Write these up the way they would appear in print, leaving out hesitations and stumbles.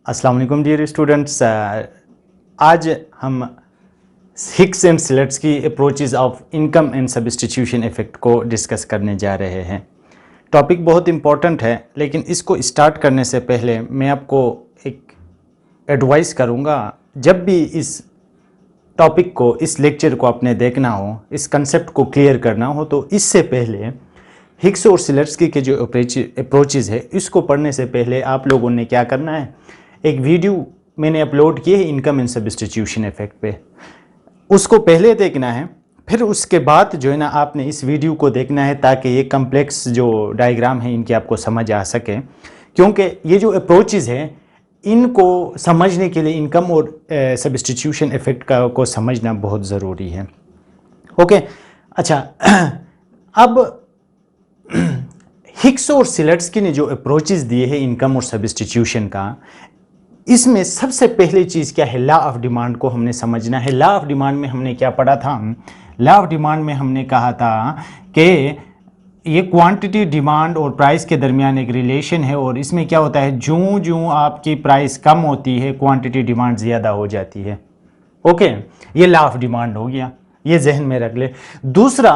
अस्सलाम वालेकुम dear students. आज हम हिक्स एंड सिलेट्स की approaches of income and substitution effect को डिस्कस करने जा रहे हैं। टॉपिक बहुत इम्पोर्टेंट है, लेकिन इसको स्टार्ट करने से पहले मैं आपको एक एडवाइस करूँगा। जब भी इस टॉपिक को, इस लेक्चर को आपने देखना हो, इस कंसेप्ट को क्लियर करना हो, तो इससे पहले हिक्स और सिलेट्स की जो अप्रोचेस है, इसको पढ़ने से पहले आप लोगों ने क्या करना है, एक वीडियो मैंने अपलोड की है इनकम एंड सब्स्टिट्यूशन इफेक्ट पे, उसको पहले देखना है। फिर उसके बाद जो है ना, आपने इस वीडियो को देखना है ताकि ये कम्प्लेक्स जो डायग्राम है इनकी आपको समझ आ सके, क्योंकि ये जो अप्रोचेस हैं इनको समझने के लिए इनकम और सब्स्टिट्यूशन इफेक्ट को समझना बहुत ज़रूरी है। ओके, अच्छा अब हिक्स और सिलेट्स की ने जो अप्रोचेस दिए हैं इनकम और सब्स्टिट्यूशन का, इसमें सबसे पहली चीज़ क्या है, लॉ ऑफ डिमांड को हमने समझना है। लॉ ऑफ डिमांड में हमने क्या पढ़ा था? लॉ ऑफ डिमांड में हमने कहा था कि ये क्वांटिटी डिमांड और प्राइस के दरमियान एक रिलेशन है, और इसमें क्या होता है, जूं जूं आपकी प्राइस कम होती है क्वांटिटी डिमांड ज़्यादा हो जाती है। ओके, ये लॉ ऑफ डिमांड हो गया, ये जहन में रख ले। दूसरा,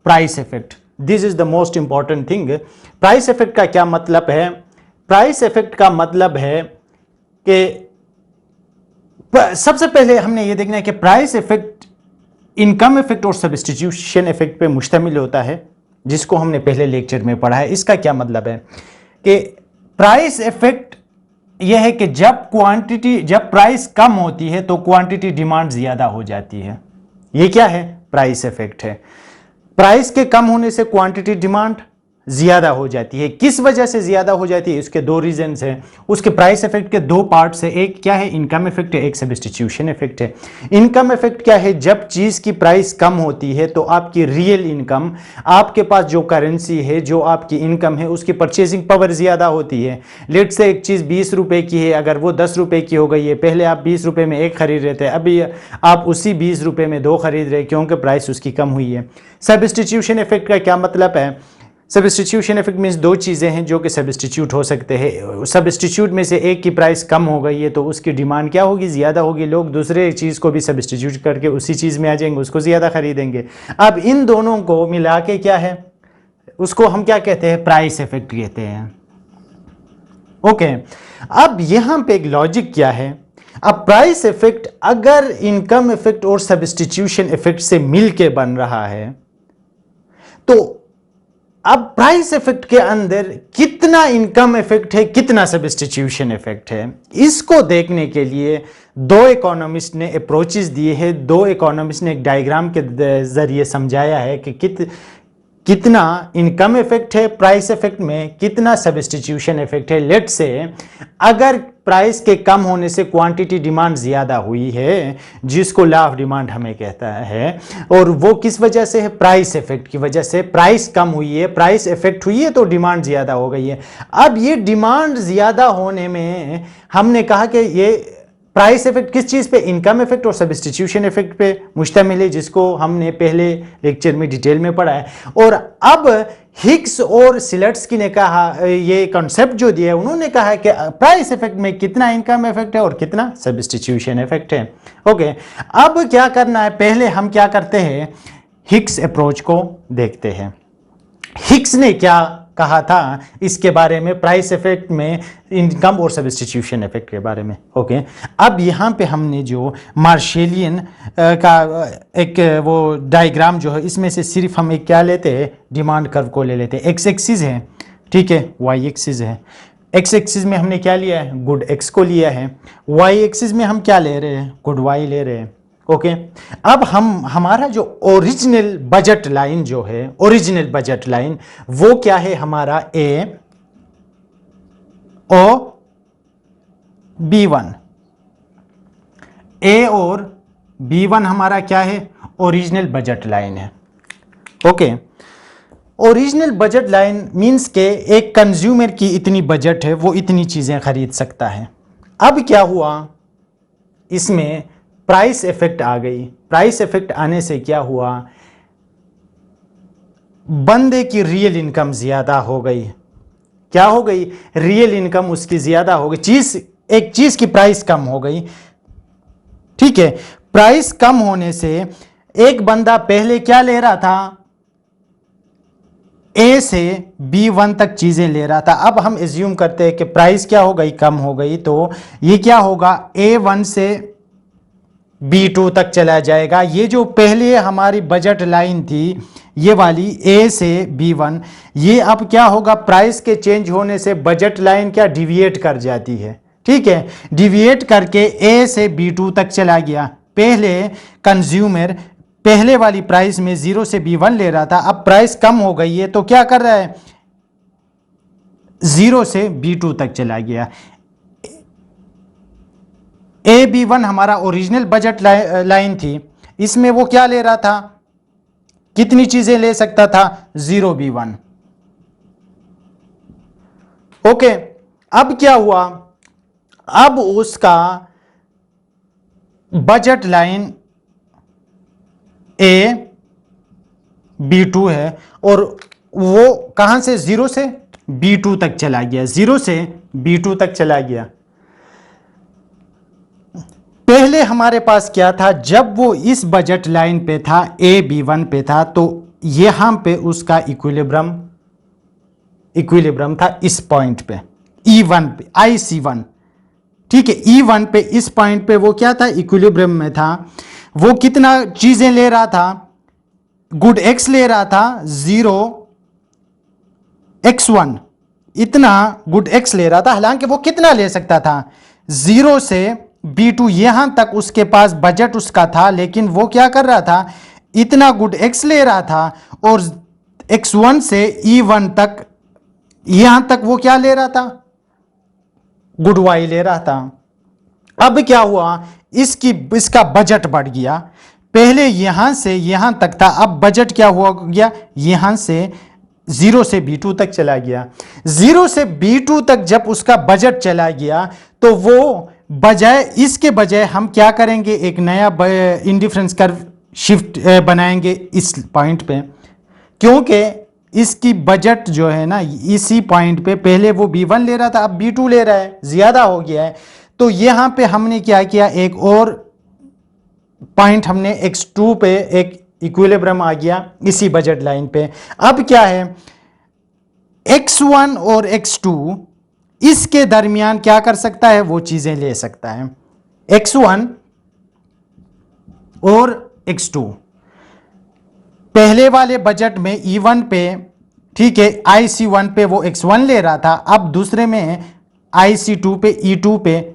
price effect, this is the most important thing. Price effect का क्या मतलब है? प्राइस इफेक्ट का मतलब है कि सबसे पहले हमने ये देखना है कि प्राइस इफेक्ट इनकम इफेक्ट और सब्स्टिट्यूशन इफेक्ट पे मुश्तमिल होता है, जिसको हमने पहले लेक्चर में पढ़ा है। इसका क्या मतलब है कि प्राइस इफेक्ट यह है कि जब प्राइस कम होती है तो क्वांटिटी डिमांड ज्यादा हो जाती है। ये क्या है? प्राइस इफेक्ट है। प्राइस के कम होने से क्वांटिटी डिमांड ज्यादा हो जाती है। किस वजह से ज्यादा हो जाती है? इसके दो रीजंस हैं। उसके प्राइस इफेक्ट के दो पार्ट्स है, एक क्या है, इनकम इफेक्ट है, एक सब्स्टिट्यूशन इफेक्ट है। इनकम इफेक्ट क्या है? जब चीज की प्राइस कम होती है तो आपकी रियल इनकम, आपके पास जो करेंसी है, जो आपकी इनकम है, उसकी परचेजिंग पावर ज्यादा होती है। लेट से एक चीज 20 रुपए की है, अगर वो 10 रुपए की हो गई है, पहले आप 20 रुपए में एक खरीद रहे थे, अभी आप उसी 20 रुपए में दो खरीद रहे, क्योंकि प्राइस उसकी कम हुई है। सब्स्टिट्यूशन इफेक्ट का क्या मतलब है? सब्स्टिट्यूशन इफेक्ट मीन्स दो चीज़ें हैं जो कि सब्स्टिट्यूट हो सकते हैं। सब्स्टिट्यूट में से एक की प्राइस कम हो गई है तो उसकी डिमांड क्या होगी? ज़्यादा होगी। लोग दूसरे चीज़ को भी सब्स्टिट्यूट करके उसी चीज़ में आ जाएंगे, उसको ज़्यादा खरीदेंगे। अब इन दोनों को मिला के क्या है, उसको हम क्या कहते हैं? प्राइस इफेक्ट कहते हैं। ओके, अब यहाँ पे एक लॉजिक क्या है, अब प्राइस इफेक्ट अगर इनकम इफेक्ट और सब्स्टिट्यूशन इफेक्ट से मिल के बन रहा है, तो अब प्राइस इफेक्ट के अंदर कितना इनकम इफेक्ट है, कितना सब्स्टिट्यूशन इफेक्ट है, इसको देखने के लिए दो इकोनॉमिस्ट ने अप्रोचेस दिए हैं। दो इकोनॉमिस्ट ने एक डायग्राम के जरिए समझाया है कि कितना इनकम इफेक्ट है प्राइस इफेक्ट में, कितना सब्स्टिट्यूशन इफेक्ट है। लेट से अगर प्राइस के कम होने से क्वांटिटी डिमांड ज्यादा हुई है, जिसको लॉ ऑफ डिमांड हमें कहता है, और वो किस वजह से है? प्राइस इफेक्ट की वजह से। प्राइस कम हुई है, प्राइस इफेक्ट हुई है, तो डिमांड ज्यादा हो गई है। अब ये डिमांड ज्यादा होने में हमने कहा कि ये प्राइस इफेक्ट किस चीज़ पे? इनकम इफेक्ट और सब्स्टिट्यूशन इफेक्ट पे मुश्तमिल है, जिसको हमने पहले लेक्चर में डिटेल में पढ़ा है। और अब हिक्स और सिलेट्स की ने कहा, ये कॉन्सेप्ट जो दिया है, उन्होंने कहा है कि प्राइस इफेक्ट में कितना इनकम इफेक्ट है और कितना सब्स्टिट्यूशन इफेक्ट है। ओके, अब क्या करना है, पहले हम क्या करते हैं, हिक्स अप्रोच को देखते हैं। हिक्स ने क्या कहा था इसके बारे में, प्राइस इफेक्ट में, इनकम और सब्स्टिट्यूशन इफेक्ट के बारे में। ओके, अब यहाँ पे हमने जो मार्शेलियन का एक वो डायग्राम जो है, इसमें से सिर्फ हम एक क्या लेते हैं, डिमांड कर्व को ले लेते हैं। एक्स एक्सिस है, ठीक है, वाई एक्सिस है। एक्स एक्सिस में हमने क्या लिया है? गुड एक्स को लिया है। वाई एक्सिस में हम क्या ले रहे हैं? गुड वाई ले रहे हैं। ओके, अब हमारा जो ओरिजिनल बजट लाइन जो है, ओरिजिनल बजट लाइन वो क्या है हमारा? ए ओ B1। ए और B1 हमारा क्या है? ओरिजिनल बजट लाइन है। Okay, original budget line means के एक कंज्यूमर की इतनी बजट है, वो इतनी चीजें खरीद सकता है। अब क्या हुआ, इसमें प्राइस इफेक्ट आ गई। प्राइस इफेक्ट आने से क्या हुआ, बंदे की रियल इनकम ज्यादा हो गई। क्या हो गई, रियल इनकम उसकी ज्यादा हो गई, एक चीज की प्राइस कम हो गई। ठीक है, प्राइस कम होने से एक बंदा पहले क्या ले रहा था, ए से B1 तक चीजें ले रहा था। अब हम एज्यूम करते हैं कि प्राइस क्या हो गई, कम हो गई, तो ये क्या होगा, A1 से B2 तक चला जाएगा। ये जो पहले हमारी बजट लाइन थी, ये वाली A से B1, ये अब क्या होगा, प्राइस के चेंज होने से बजट लाइन क्या डिविएट कर जाती है। ठीक है, डिविएट करके A से B2 तक चला गया। पहले कंज्यूमर पहले वाली प्राइस में 0 से B1 ले रहा था, अब प्राइस कम हो गई है तो क्या कर रहा है, 0 से B2 तक चला गया। AB1 हमारा ओरिजिनल बजट लाइन थी, इसमें वो क्या ले रहा था, कितनी चीजें ले सकता था, 0B1। ओके, अब क्या हुआ, अब उसका बजट लाइन AB2 है और वो कहां से, 0 से B2 तक चला गया, 0 से B2 तक चला गया। पहले हमारे पास क्या था, जब वो इस बजट लाइन पे था, AB1 पे था, तो यहां पे उसका इक्विलिब्रियम था इस पॉइंट पे, E1 पे, IC1। ठीक है, E1 पे इस पॉइंट पे वो क्या था, इक्विलिब्रियम में था। वो कितना चीजें ले रहा था, गुड X ले रहा था, 0x1 इतना गुड X ले रहा था। हालांकि वो कितना ले सकता था, 0 से B2 यहां तक उसके पास बजट उसका था, लेकिन वो क्या कर रहा था, इतना गुड X ले रहा था और X1 से E1 तक, यहां तक वो क्या ले रहा था, गुड Y ले रहा था। अब क्या हुआ, इसका बजट बढ़ गया। पहले यहां से यहां तक था, अब बजट क्या हुआ गया, यहां से 0 से B2 तक चला गया। 0 से B2 तक जब उसका बजट चला गया, तो वो बजाय इसके बजाय हम क्या करेंगे, एक नया इंडिफरेंस कर्व शिफ्ट बनाएंगे इस पॉइंट पे, क्योंकि इसकी बजट जो है ना, इसी पॉइंट पे पहले वो B1 ले रहा था, अब B2 ले रहा है, ज्यादा हो गया है। तो यहां पे हमने क्या किया, एक और पॉइंट हमने X2 पे एक इक्विलिब्रियम आ गया इसी बजट लाइन पे। अब क्या है, X1 और X2 इसके दरमियान क्या कर सकता है, वो चीजें ले सकता है, X1 और X2। पहले वाले बजट में E1 पे, ठीक है, IC1 पे वो X1 ले रहा था, अब दूसरे में IC2 पे, E2 पे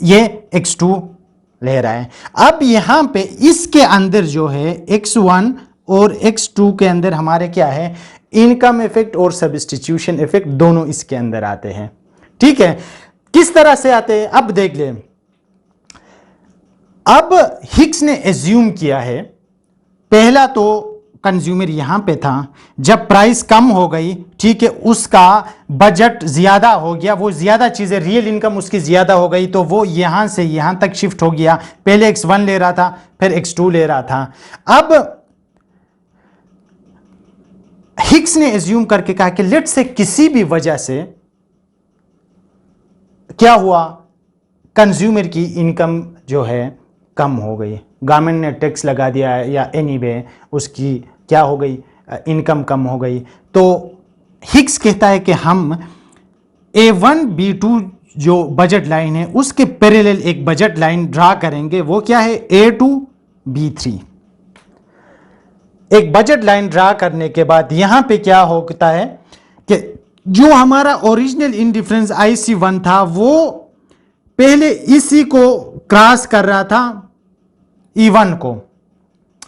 ये X2 ले रहा है। अब यहां पे इसके अंदर जो है X1 और X2 के अंदर हमारे क्या है, इनकम इफेक्ट और सब्स्टिट्यूशन इफेक्ट दोनों इसके अंदर आते हैं। ठीक है, किस तरह से आते हैं, अब देख लें। अब हिक्स ने एज्यूम किया है, पहला तो कंज्यूमर यहां पे था, जब प्राइस कम हो गई, ठीक है, उसका बजट ज्यादा हो गया, वो ज्यादा चीजें, रियल इनकम उसकी ज्यादा हो गई, तो वो यहां से यहां तक शिफ्ट हो गया। पहले X1 ले रहा था, फिर X2 ले रहा था। अब हिक्स ने एज्यूम करके कहा कि लेट से किसी भी वजह से क्या हुआ, कंज्यूमर की इनकम जो है कम हो गई, गवर्नमेंट ने टैक्स लगा दिया है या एनीवे उसकी क्या हो गई, इनकम कम हो गई। तो हिक्स कहता है कि हम A1 B2 जो बजट लाइन है उसके पैरेलल एक बजट लाइन ड्रा करेंगे, वो क्या है, A2 B3। एक बजट लाइन ड्रा करने के बाद यहां पे क्या होता है कि जो हमारा ओरिजिनल इंडिफरेंस IC1 था, वो पहले इसी को क्रॉस कर रहा था, E1 को,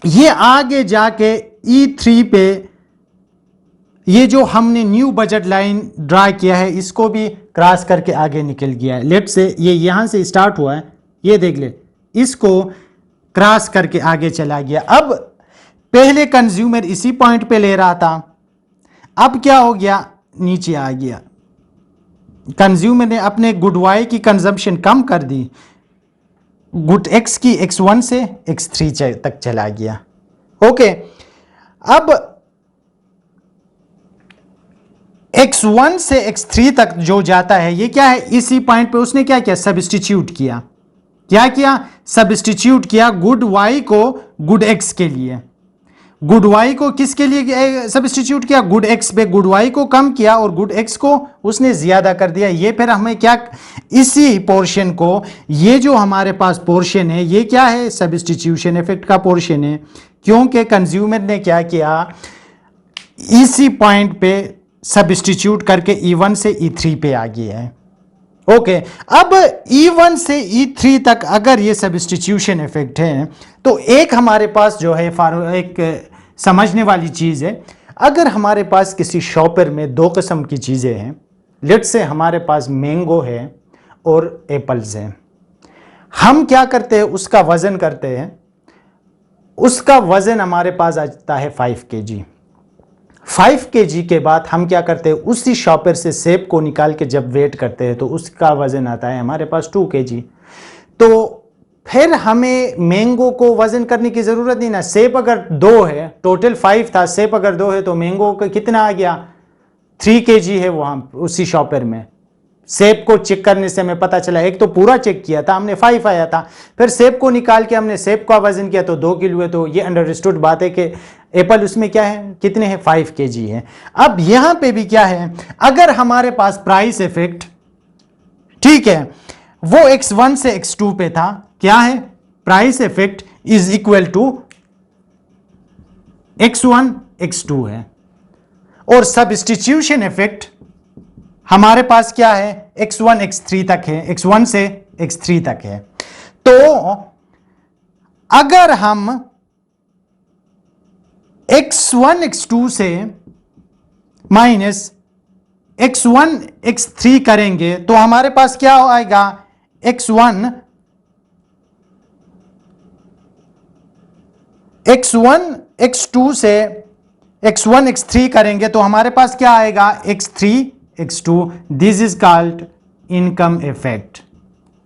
ये आगे जाके E3 पे, ये जो हमने न्यू बजट लाइन ड्रा किया है इसको भी क्रॉस करके आगे निकल गया है। लेट से ये यहां से स्टार्ट हुआ है, ये देख ले, इसको क्रॉस करके आगे चला गया। अब पहले कंज्यूमर इसी पॉइंट पे ले रहा था, अब क्या हो गया, नीचे आ गया। कंज्यूमर ने अपने गुड वाई की कंजम्पशन कम कर दी, गुड X की X1 से X3 तक चला गया। ओके, अब x1 से x3 तक जो जाता है ये क्या है, इसी पॉइंट पे उसने क्या किया, सब्स्टिट्यूट किया। क्या किया, सब्स्टिट्यूट किया गुड y को गुड x के लिए। गुड y को किसके लिए सब्स्टिट्यूट किया, गुड x पे गुड y को कम किया और गुड x को उसने ज्यादा कर दिया। ये फिर हमें क्या, इसी पोर्शन को, ये जो हमारे पास पोर्शन है ये क्या है, सब्स्टिट्यूशन इफेक्ट का पोर्शन है, क्योंकि कंज्यूमर ने क्या किया, इसी पॉइंट पे सब्स्टिट्यूट करके E1 से E3 पे आ गया है। ओके, अब E1 से E3 तक अगर ये सब्स्टिट्यूशन इफेक्ट है तो एक हमारे पास जो है एक समझने वाली चीज़ है, अगर हमारे पास किसी शॉपर में दो किस्म की चीज़ें हैं, लेट्स से हमारे पास मैंगो है और एप्पल्स हैं, हम क्या करते हैं, उसका वज़न करते हैं, उसका वज़न हमारे पास आता है 5 kg। 5 kg के बाद हम क्या करते हैं, उसी शॉपर से सेब को निकाल के जब वेट करते हैं तो उसका वज़न आता है हमारे पास 2 kg। तो फिर हमें मैंगो को वज़न करने की ज़रूरत नहीं ना, सेब अगर 2 है, टोटल 5 था, सेब अगर 2 है तो मैंगो का कितना आ गया, 3 kg है वहाँ उसी शॉपर में। सेब को चेक करने से हमें पता चला, एक तो पूरा चेक किया था हमने 5 आया था, फिर सेब को निकाल के हमने सेब का वज़न किया तो 2 किलो है। तो ये अंडरस्टूड बात है कि एप्पल उसमें क्या है, कितने हैं, 5 kg है। अब यहाँ पे भी क्या है, अगर हमारे पास प्राइस इफेक्ट, ठीक है, वो x1 से x2 पे था, क्या है, price effect is equal to x1 x2 है, और सब्स्टिट्यूशन इफेक्ट हमारे पास क्या है, x1 x3 तक है, x1 से x3 तक है। तो अगर हम x1 x2 से माइनस x1 x3 करेंगे तो हमारे पास क्या आएगा, x1 x2 से x1 x3 करेंगे तो हमारे पास क्या आएगा, x3 x2। This is called income effect.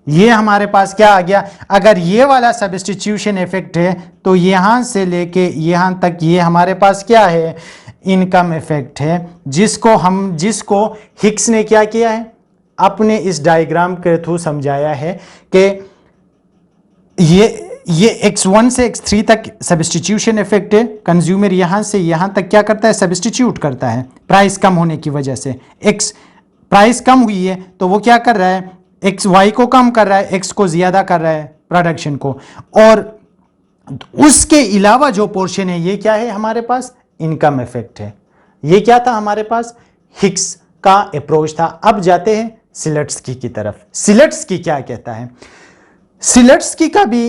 ये हमारे पास क्या आ गया, अगर ये वाला सब्स्टिट्यूशन इफेक्ट है तो यहां से लेके यहां तक ये हमारे पास क्या है, इनकम इफेक्ट है, जिसको हिक्स ने क्या किया है, अपने इस डायग्राम के थ्रू समझाया है कि ये x1 से x3 तक सब्स्टिट्यूशन इफेक्ट है। कंज्यूमर यहां से यहां तक क्या करता है, सब्स्टिट्यूट करता है, प्राइस कम होने की वजह से। प्राइस कम हुई है तो वो क्या कर रहा है, y को कम कर रहा है, x को ज्यादा कर रहा है, प्रोडक्शन को। और उसके अलावा जो पोर्शन है ये क्या है हमारे पास, इनकम इफेक्ट है। ये क्या था हमारे पास, हिक्स का अप्रोच था। अब जाते हैं सिलेट्स्की की तरफ। सिलेट्स्की क्या कहता है, सिलेट्स्की का भी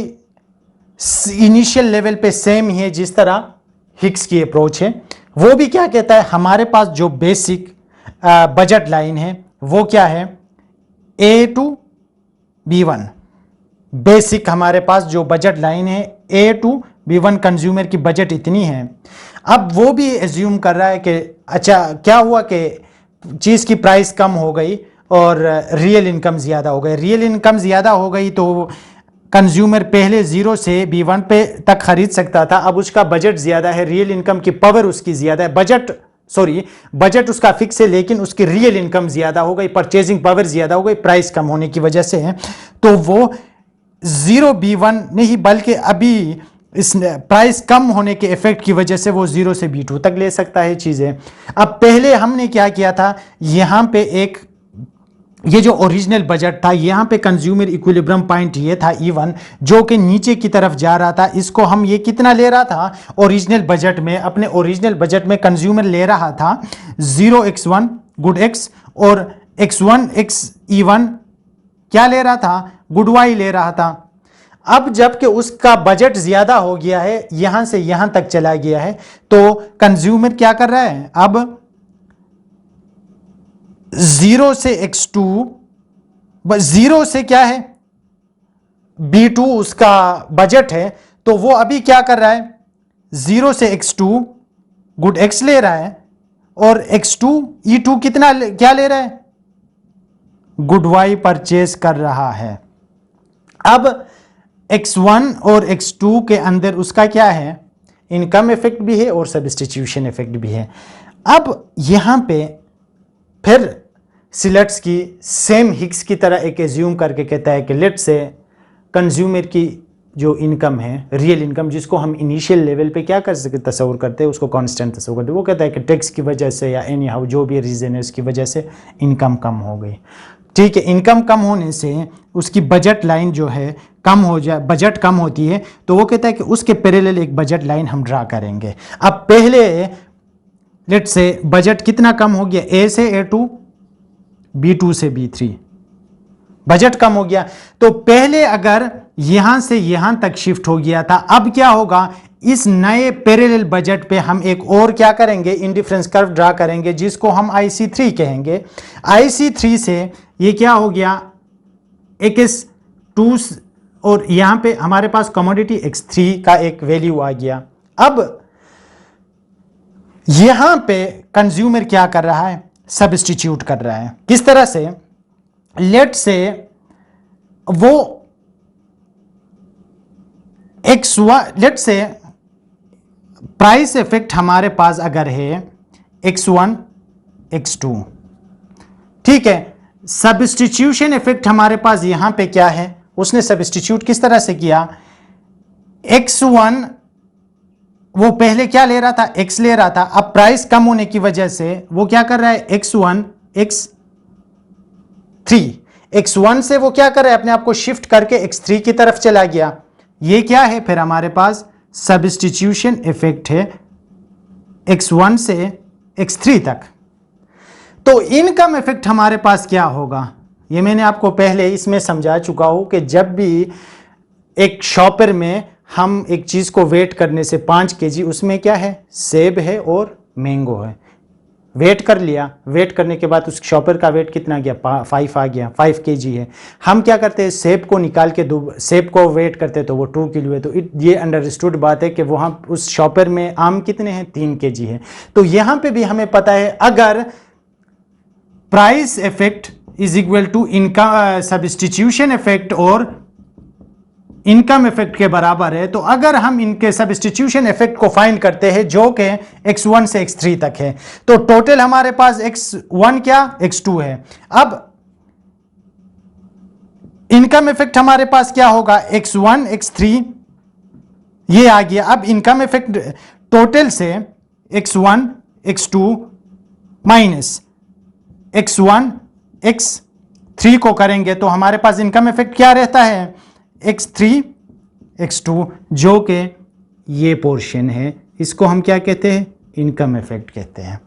इनिशियल लेवल पे सेम ही है जिस तरह हिक्स की अप्रोच है। वो भी क्या कहता है, हमारे पास जो बेसिक बजट लाइन है वो क्या है, A to B1। बेसिक हमारे पास जो बजट लाइन है A to B1, कंज्यूमर की बजट इतनी है। अब वो भी एज्यूम कर रहा है कि अच्छा क्या हुआ कि चीज़ की प्राइस कम हो गई और रियल इनकम ज़्यादा हो गई। रियल इनकम ज़्यादा हो गई तो कंज्यूमर पहले 0 से B1 पे तक खरीद सकता था, अब उसका बजट ज़्यादा है, रियल इनकम की पावर उसकी ज़्यादा है। बजट उसका फिक्स है लेकिन उसकी रियल इनकम ज़्यादा हो गई, परचेजिंग पावर ज़्यादा हो गई, प्राइस कम होने की वजह से है। तो वो 0 B1 नहीं बल्कि अभी इस प्राइस कम होने के इफेक्ट की वजह से वो 0 से B2 तक ले सकता है चीज़ें। अब पहले हमने क्या किया था, यहाँ पे ये जो ओरिजिनल बजट था, यहाँ पे कंज्यूमर इक्विलिब्रियम पॉइंट ये था E1 जो कि नीचे की तरफ जा रहा था। इसको हम ये कितना ले रहा था ओरिजिनल बजट में, अपने ओरिजिनल बजट में कंज्यूमर ले रहा था 0x1 गुड x और x1 x E1 क्या ले रहा था, गुड y ले रहा था। अब जबकि उसका बजट ज़्यादा हो गया है, यहाँ से यहाँ तक चला गया है, तो कंज्यूमर क्या कर रहा है, अब 0 से x2, 0 से क्या है B2 उसका बजट है, तो वो अभी क्या कर रहा है, 0 से x2 गुड x ले रहा है और x2 E2 कितना क्या ले रहा है, गुड y परचेज कर रहा है। अब x1 और x2 के अंदर उसका क्या है, इनकम इफेक्ट भी है और सब्स्टिट्यूशन इफेक्ट भी है। अब यहां पे फिर सिलेट्स की सेम हिक्स की तरह एक एज्यूम करके कहता है कि लेट से कंज्यूमर की जो इनकम है, रियल इनकम, जिसको हम इनिशियल लेवल पे क्या कर सकते तस्वुर करते हैं, उसको कांस्टेंट तस्वुर करते हैं। वो कहता है कि टैक्स की वजह से या एनी हाउ जो भी रीज़न है उसकी वजह से इनकम कम हो गई। ठीक है, इनकम कम होने से उसकी बजट लाइन जो है कम हो जाए, बजट कम होती है, तो वो कहता है कि उसके पैरेलल एक बजट लाइन हम ड्रा करेंगे। अब पहले लेट से बजट कितना कम हो गया, ए से A2, B2 से B3, बजट कम हो गया। तो पहले अगर यहां से यहां तक शिफ्ट हो गया था, अब क्या होगा, इस नए पैरेलल बजट पे हम एक और क्या करेंगे, इंडिफरेंस कर्व ड्रा करेंगे, जिसको हम IC3 कहेंगे। IC3 से ये क्या हो गया, X2, और यहां पे हमारे पास कमोडिटी X3 का एक वैल्यू आ गया। अब यहां पे कंज्यूमर क्या कर रहा है, सब्स्टिट्यूट कर रहा है। किस तरह से, लेट से वो X1, लेट से प्राइस इफेक्ट हमारे पास अगर है X1 X2, ठीक है, सब्स्टिट्यूशन इफेक्ट हमारे पास यहां पे क्या है, उसने सब्स्टिट्यूट किस तरह से किया, X1 वो पहले क्या ले रहा था, X ले रहा था, अब प्राइस कम होने की वजह से वो क्या कर रहा है, X1 X3, X1 से वो क्या कर रहा है, अपने आप को शिफ्ट करके X3 की तरफ चला गया। ये क्या है, फिर हमारे पास सब्स्टिट्यूशन इफेक्ट है X1 से X3 तक। तो इनकम इफेक्ट हमारे पास क्या होगा, ये मैंने आपको पहले इसमें समझा चुका हूं कि जब भी एक शॉपर में हम एक चीज को वेट करने से 5 kg, उसमें क्या है, सेब है और मैंगो है, वेट कर लिया, वेट करने के बाद उस शॉपर का वेट कितना गया, 5 आ गया, 5 kg है। हम क्या करते हैं, सेब को निकाल के सेब को वेट करते तो वो 2 किलो है। तो ये अंडरस्टूड बात है कि वहाँ उस शॉपर में आम कितने हैं, 3 kg है। तो यहाँ पे भी हमें पता है, अगर price effect is equal to income substitution effect और इनकम इफेक्ट के बराबर है, तो अगर हम इनके सब्स्टिट्यूशन इफेक्ट को फाइंड करते हैं जो कि X1 से X3 तक है, तो टोटल हमारे पास X1 क्या, X2 है। अब इनकम इफेक्ट हमारे पास क्या होगा, X1 X3 ये आ गया। अब इनकम इफेक्ट टोटल से X1 X2 minus X1 X3 को करेंगे तो हमारे पास इनकम इफेक्ट क्या रहता है, X3 X2, जो कि ये पोर्शन है, इसको हम क्या कहते हैं, इनकम इफेक्ट कहते हैं।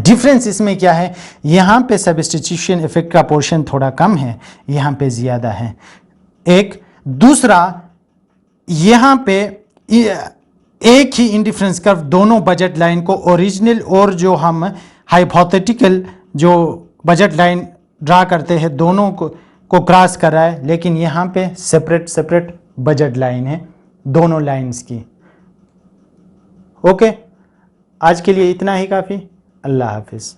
डिफरेंस इसमें क्या है, यहाँ पे सब्स्टिट्यूशन इफेक्ट का पोर्शन थोड़ा कम है, यहाँ पे ज़्यादा है। एक दूसरा, यहाँ पे एक ही इंडिफरेंस कर्व दोनों बजट लाइन को, ओरिजिनल और जो हम हाइपोथेटिकल जो बजट लाइन ड्रा करते हैं, दोनों को क्रॉस कर रहा है, लेकिन यहाँ पे सेपरेट बजट लाइन है दोनों लाइंस की। ओके, आज के लिए इतना ही काफ़ी। अल्लाह हाफिज़।